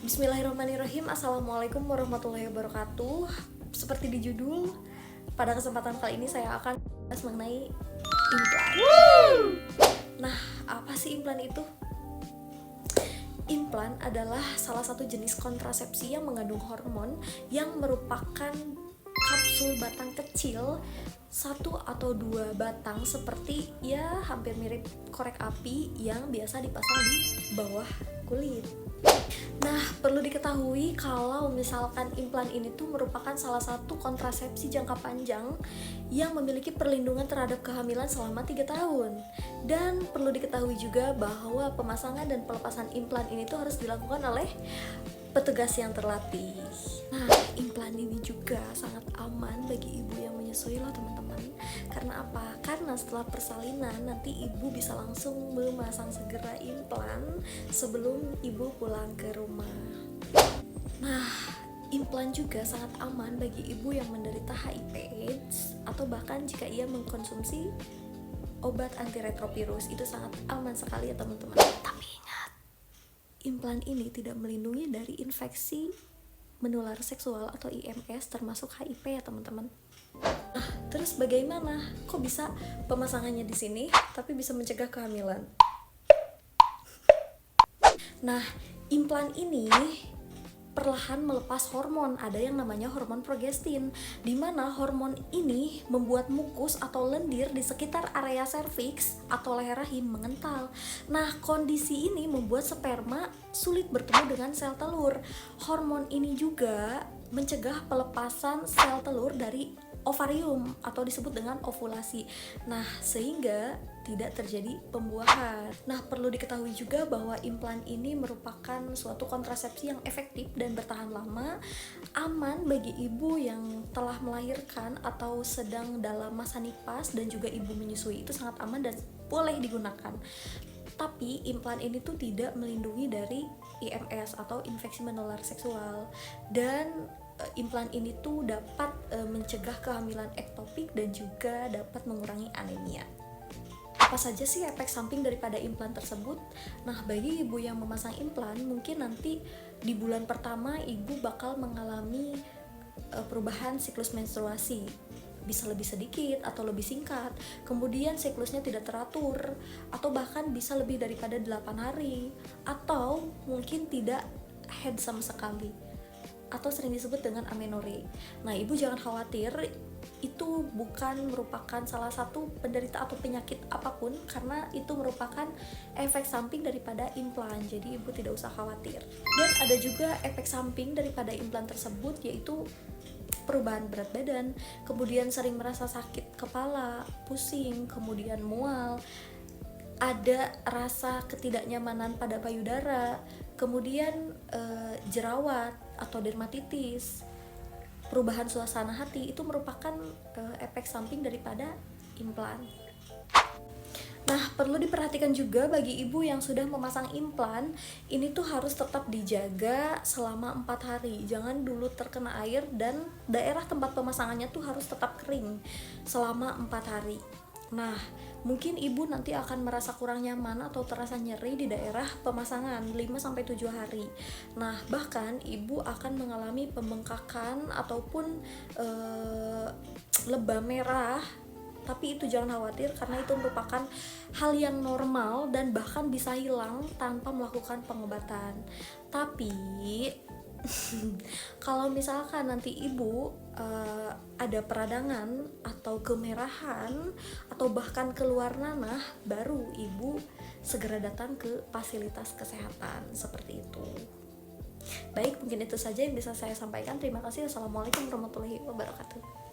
Bismillahirrahmanirrahim. Assalamualaikum warahmatullahi wabarakatuh. Seperti di judul, pada kesempatan kali ini saya akan bahas mengenai implan. Nah, apa sih implan itu? Implan adalah salah satu jenis kontrasepsi yang mengandung hormon yang merupakan kapsul batang kecil, satu atau dua batang, seperti ya hampir mirip korek api yang biasa dipasang di bawah kulit. Nah, perlu diketahui kalau misalkan implan ini tuh merupakan salah satu kontrasepsi jangka panjang yang memiliki perlindungan terhadap kehamilan selama 3 tahun. Dan perlu diketahui juga bahwa pemasangan dan pelepasan implan ini tuh harus dilakukan oleh petugas yang terlatih. Nah, implan ini juga sangat aman bagi ibu yang menyusui loh teman-teman. Karena apa? Karena setelah persalinan nanti ibu bisa langsung memasang segera implan sebelum ibu pulang ke rumah. Nah, implan juga sangat aman bagi ibu yang menderita HIV/AIDS atau bahkan jika ia mengkonsumsi obat antiretrovirus. Itu sangat aman sekali ya teman-teman. Tapi ingat, implan ini tidak melindungi dari infeksi menular seksual atau IMS termasuk HIV ya teman-teman. Nah, terus bagaimana? Kok bisa pemasangannya di sini tapi bisa mencegah kehamilan? Nah, implan ini perlahan melepas hormon, ada yang namanya hormon progestin, di mana hormon ini membuat mukus atau lendir di sekitar area serviks atau leher rahim mengental. Nah, kondisi ini membuat sperma sulit bertemu dengan sel telur. Hormon ini juga mencegah pelepasan sel telur dari ovarium atau disebut dengan ovulasi. Nah, sehingga tidak terjadi pembuahan. Nah, perlu diketahui juga bahwa implan ini merupakan suatu kontrasepsi yang efektif dan bertahan lama, aman bagi ibu yang telah melahirkan atau sedang dalam masa nifas dan juga ibu menyusui. Itu sangat aman dan boleh digunakan. Tapi implan ini tuh tidak melindungi dari IMS atau infeksi menular seksual, dan implan ini tuh dapat mencegah kehamilan ektopik dan juga dapat mengurangi anemia. Apa saja sih efek samping daripada implan tersebut? Nah, bagi ibu yang memasang implan, mungkin nanti di bulan pertama ibu bakal mengalami perubahan siklus menstruasi, bisa lebih sedikit atau lebih singkat. Kemudian siklusnya tidak teratur, atau bahkan bisa lebih daripada 8 hari, atau mungkin tidak head sama sekali, atau sering disebut dengan amenore. Nah, ibu jangan khawatir, itu bukan merupakan salah satu penderita atau penyakit apapun, karena itu merupakan efek samping daripada implan, jadi ibu tidak usah khawatir. Dan ada juga efek samping daripada implan tersebut, yaitu perubahan berat badan, kemudian sering merasa sakit kepala, pusing, kemudian mual, ada rasa ketidaknyamanan pada payudara, kemudian jerawat atau dermatitis, perubahan suasana hati. Itu merupakan efek samping daripada implan. Nah, perlu diperhatikan juga bagi ibu yang sudah memasang implan, ini tuh harus tetap dijaga selama 4 hari. Jangan dulu terkena air, dan daerah tempat pemasangannya tuh harus tetap kering selama 4 hari. Nah, mungkin ibu nanti akan merasa kurang nyaman atau terasa nyeri di daerah pemasangan 5-7 hari. Nah, bahkan ibu akan mengalami pembengkakan ataupun lebam merah. Tapi itu jangan khawatir, karena itu merupakan hal yang normal dan bahkan bisa hilang tanpa melakukan pengobatan. Tapi kalau misalkan nanti ibu ada peradangan atau kemerahan atau bahkan keluar nanah, baru ibu segera datang ke fasilitas kesehatan seperti itu. Baik, mungkin itu saja yang bisa saya sampaikan. Terima kasih. Assalamualaikum warahmatullahi wabarakatuh.